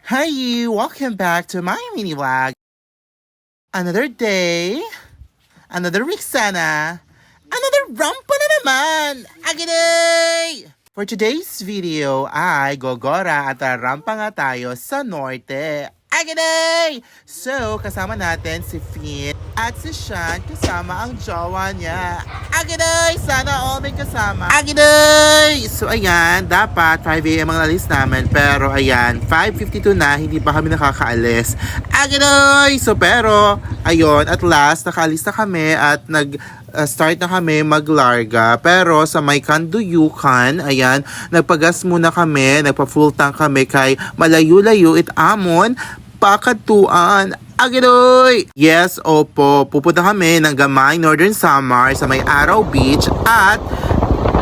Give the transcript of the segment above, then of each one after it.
Hi you! Welcome back to my mini vlog. Another day, another week sana, another rampa na naman! Agiday! For today's video ay gogora at rampa nga tayo sa norte. Agiday! So, kasama natin si Finn at si Sean kasama ang jowa niya. Agiday! Sana all may kasama. Agiday! So, ayan, dapat 5 AM ang alis namin. Pero, ayan, 5:52 na, hindi pa kami nakakaalis. Agiday! So, pero, ayun, at last, nakaalis na kami at start na kami maglarga. Pero sa may Kanduyukan, ayan, nagpagas muna kami, nagpa-full tank kami kay malayo-layo amon pakatuan. Agidoy! Yes, opo. Pupunta kami ng Gamay, Northern Samar sa may Araw Beach at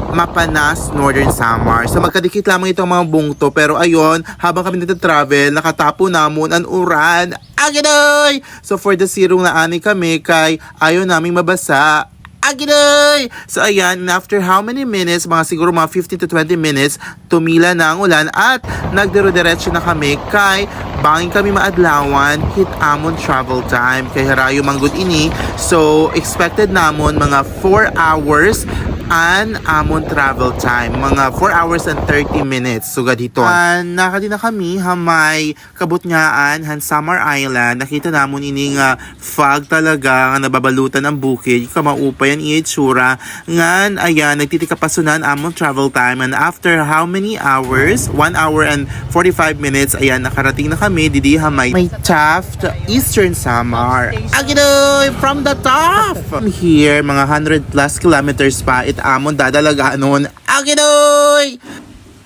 Mapanas, Northern Samar. So magkadikit lamang itong mga bungto. Pero ayun, habang kami nagtatravel, nakatapo namon ang uran. Agidoy! So for the sirong na ani kami kay ayaw naming mabasa. Agiday! So ayan, after how many minutes, mga siguro mga 15 to 20 minutes, tumila na ang ulan at nagdiro-diretso na kami kay bangin kami maadlawan, hit amon travel time kay harayo manggod ini. So expected namon mga 4 hours and amon travel time, mga 4 hours and 30 minutes sugad dito. Nakadi na kami hamay kabutngaan han Samar Island. Nakita namon ini nga fog talaga nga nababalutan ang bukid kamaupayan itsura ngan ayan nagtitikapasunan amon travel time, and after how many hours, 1 hour and 45 minutes, ayan nakarating na kami didi hamay may Taft, Eastern Samar. Agidoy from the top! From here mga 100 plus kilometers pa amon dadalaganon. Agidoy!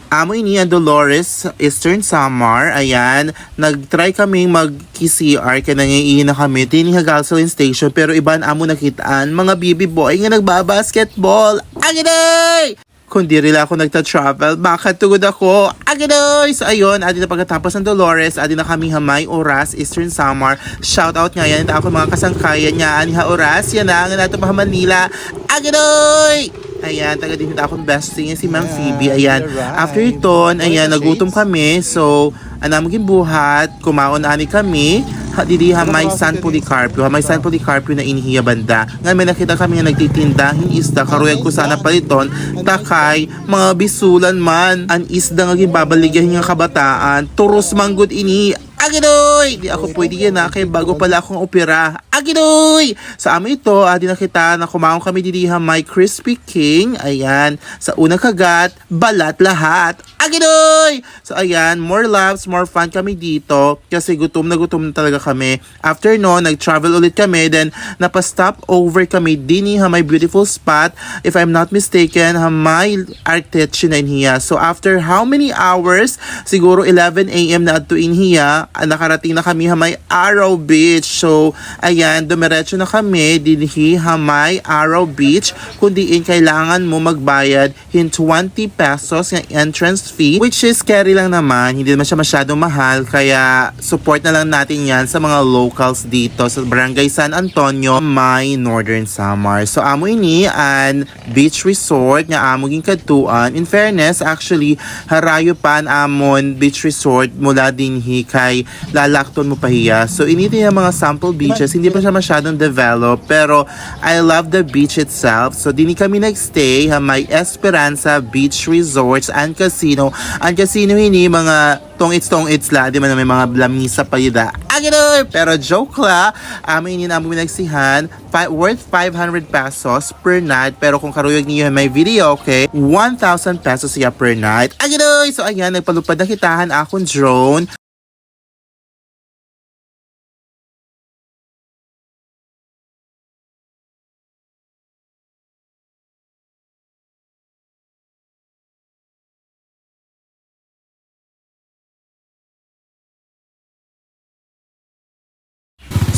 Amo ini ang Dolores, Eastern Samar. Ayan, nagtry kaming mag-CR kaya nangiihin na kami tini gasoline station, pero iban amo nakitaan mga baby boy nga nagbabasketball. Agidoy! Kundi rin ako nagta-travel, baka tugod ako. Agidoy! So ayun, adi na pagkatapos ng Dolores, adi na kami hamay Oras, Eastern Samar. Shout out nga yan, ito ako mga kasangkayan niya, ani ha Oras, yan na, nga nato pa Manila. Agidoy! Ayan, taga din ito akong bestie si Ma'am Phoebe. Ayan, after ito, ayan, nagutom kami. So, anamaging buhat, kumaon ani kami. Didi hamay San Policarpio. Hamay San Policarpio na inihiya banda. Nga may nakita kami nga nagtitinda, hin isda, karuyag ko sana paliton. Takay, mga bisulan man. An isda nga gibabaligyan nga kabataan. Turos manggod ini. Agidoy! Di ako pwede yan na kay bago pala akong opera. Agidoy! Sa amin ito, di na kita na kumaon kami didi hamay Crispy King. Ayan. Sa unang kagat, balat lahat. Agidoy! So ayan, more laughs, more fun kami dito. Kasi gutom na talaga kami. After no, nag-travel ulit kami. Then, napastop over kami dini hamay beautiful spot. If I'm not mistaken, hamay Arteche na inhiya. So after how many hours? Siguro 11 AM na ato inhiya. Nakarating na kami hamay Araw Beach. So, ayan, dumiretso na kami dinhi hamay Araw Beach. Kundiin kailangan mo magbayad hin 20 pesos ng entrance fee, which is carry lang naman. Hindi naman siya masyadong mahal. Kaya, support na lang natin yan sa mga locals dito sa Barangay San Antonio, may Northern Samar. So, amo ini an beach resort nga amo ging kadtuan. In fairness, actually, harayo pan amon beach resort mula dinhi kay lalakton mo pahiya. So, initi yung mga sample beaches. Hindi pa siya masyadong develop, pero I love the beach itself. So, dini kami nagstay may Esperanza Beach Resorts and Casino. Ang casino hindi mga tong-its la. Di man may mga lamisa pa yun. Agidoy! Pero joke la, amin yun namin nagsihan, worth 500 pesos per night. Pero kung karuyag niyo may video, okay, 1,000 pesos siya per night. Agidoy! So, ayan, nagpalupad na kitahan akong drone.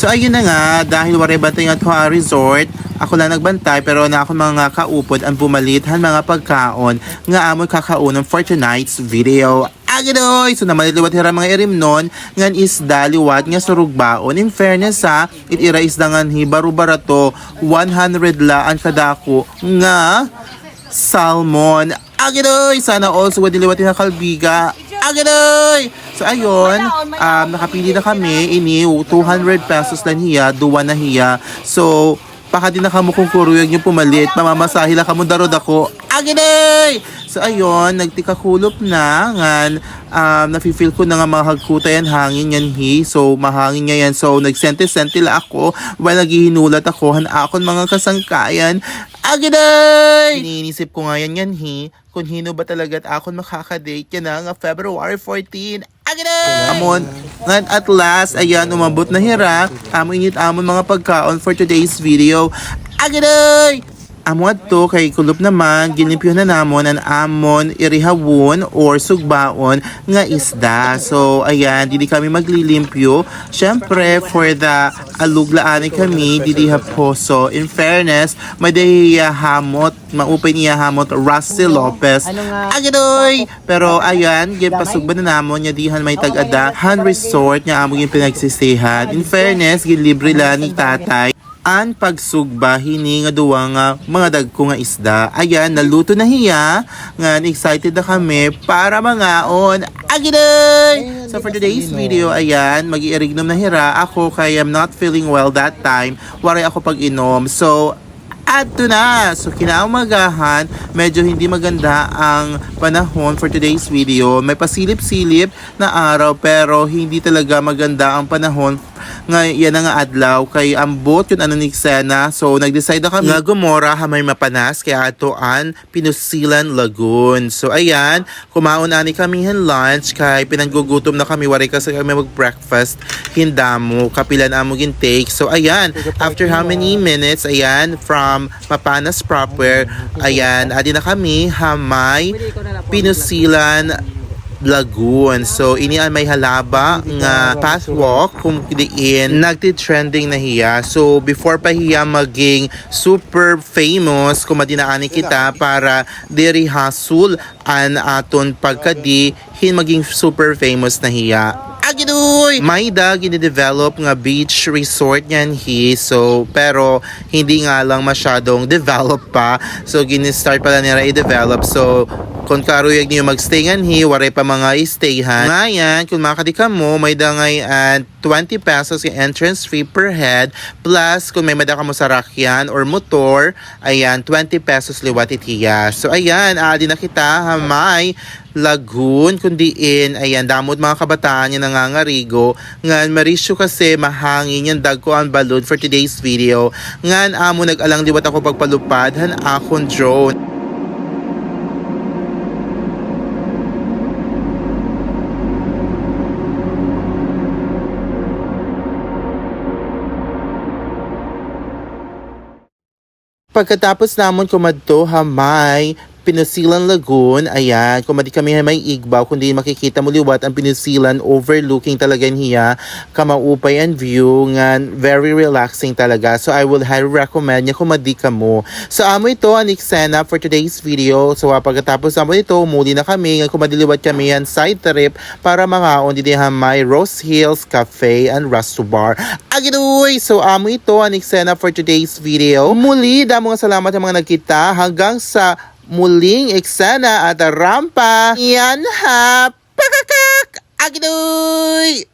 So ayun na nga, dahil wari bantay nga tuwa resort, ako lang nagbantay pero na ako mga kaupod ang bumalithan mga pagkaon nga amon kakaunon for tonight's video. Agidoy! So namaliliwat hira mga irimnon ngan isda liwat nga surugbaon. In fairness ha, itira isda ngan hibaru barato 100 la ang kadako nga salmon. Agidoy! Sana also wadiliwat na kalbiga. Aganoy! So ayun, nakapili na kami, ini 200 pesos lang hiya, duwa na hiya. So, baka din na kamo kung kuruyag nyo pumalit, mamamasahi lang kamo darod ako. Aganoy! So ayun, nagtikakulop na, ngan, nafe-feel ko na nga mga hagkuta yan, hangin yan so mahangin nga yan. So nagsente-sente la ako, while naghihinulat ako, hanakon mga kasangkayan. Aganoy! Iniisip ko nga yan kung hino ba talaga at akon makakadate yan na nga February 14. Aganoy! Amon, at last, ayan, umabot na hira. Init amon mga pagkaon for today's video. Aganoy! Amon to kay kulop naman, ginimpyo na namon ang amon irihawon or sugbaon nga isda. So, ayan, dili kami maglilimpyo. Syempre, for the aluglaan kami, dili haposo. In fairness, may dahiya hamot, maupay niya hamot, Rusty Lopez. Agadoy! Pero, ayan, pasugba na namon, niya dihan may tag-adahan resort, niya among yung pinagsisihan. In fairness, gilibre lang ni tatay. An pagsugba hini nga duwa nga mga dagko nga isda. Ayan, naluto na hiya. Nga excited na kami para mangaon. Agiday! So for today's video, ayan, mag-iirignom na hira. Ako kay I'm not feeling well that time. Waray ako pag-inom. So, ato na! So kinaumagahan, medyo hindi maganda ang panahon for today's video. May pasilip-silip na araw pero hindi talaga maganda ang panahon nga yan nga adlaw kay ambot yun ano ni Xena. So nag-decide na kami nga gumora hamay mapanas kaya atoan Pinusilan Lagoon. So ayan, kumaon ani kami hin lunch kay pinanggugutom na kami waray kasi kami mag-breakfast hindamo kapilan amo gintake. So ayan, after how many minutes, ayan, from Mapanas proper, ayan, adi na kami hamay Pinusilan Lagoon. So ini ang may halaba nga pathwalk kung diin nagti-trending na hiya. So before pa hiya maging super famous, kumadinaani kita para diri hasul an aton pagkadi hin maging super famous na hiya. Agidoy! May gini-develop nga beach resort niyan so pero hindi nga lang masyadong develop pa. So gini-start pala nila i-develop. So kung karuyag niyo magstay ngan waray pa mga stayhan. Ngayon, kung makadika mo, may dangay 20 pesos yung entrance fee per head. Plus, kung may madaka mo sa rakyan or motor, ayan, 20 pesos liwat itiya. So, ayan, adi na kita, hamay Lagoon, kundiin, ayan, damod mga kabataan yung nangangarigo. Ngan, marisyo kasi mahangin yung dagko ang balloon for today's video. Ngan, amo nag-alang liwat ako pagpalupad, han akong drone. Pagkatapos namon kumadto hamay Pinusilan Lagoon, ayan, kung di kami may igbaw, kundi makikita mo liwat ang Pinusilan overlooking talaga niya, kamaupay and view, nga very relaxing talaga. So I would highly recommend niya kung di ka mo. So amo ito ang Xena for today's video. So pagkatapos amo ito, muli na kami, nga kung madiliwat kami yan side trip para mangaon din may Rose Hills Cafe and Resto Bar. Agidoy! So amo ito ang Xena for today's video. Muli, damo nga salamat ang mga nagkita hanggang sa muling eksena at rampa. Yan ha! Pakakak! Agidoy!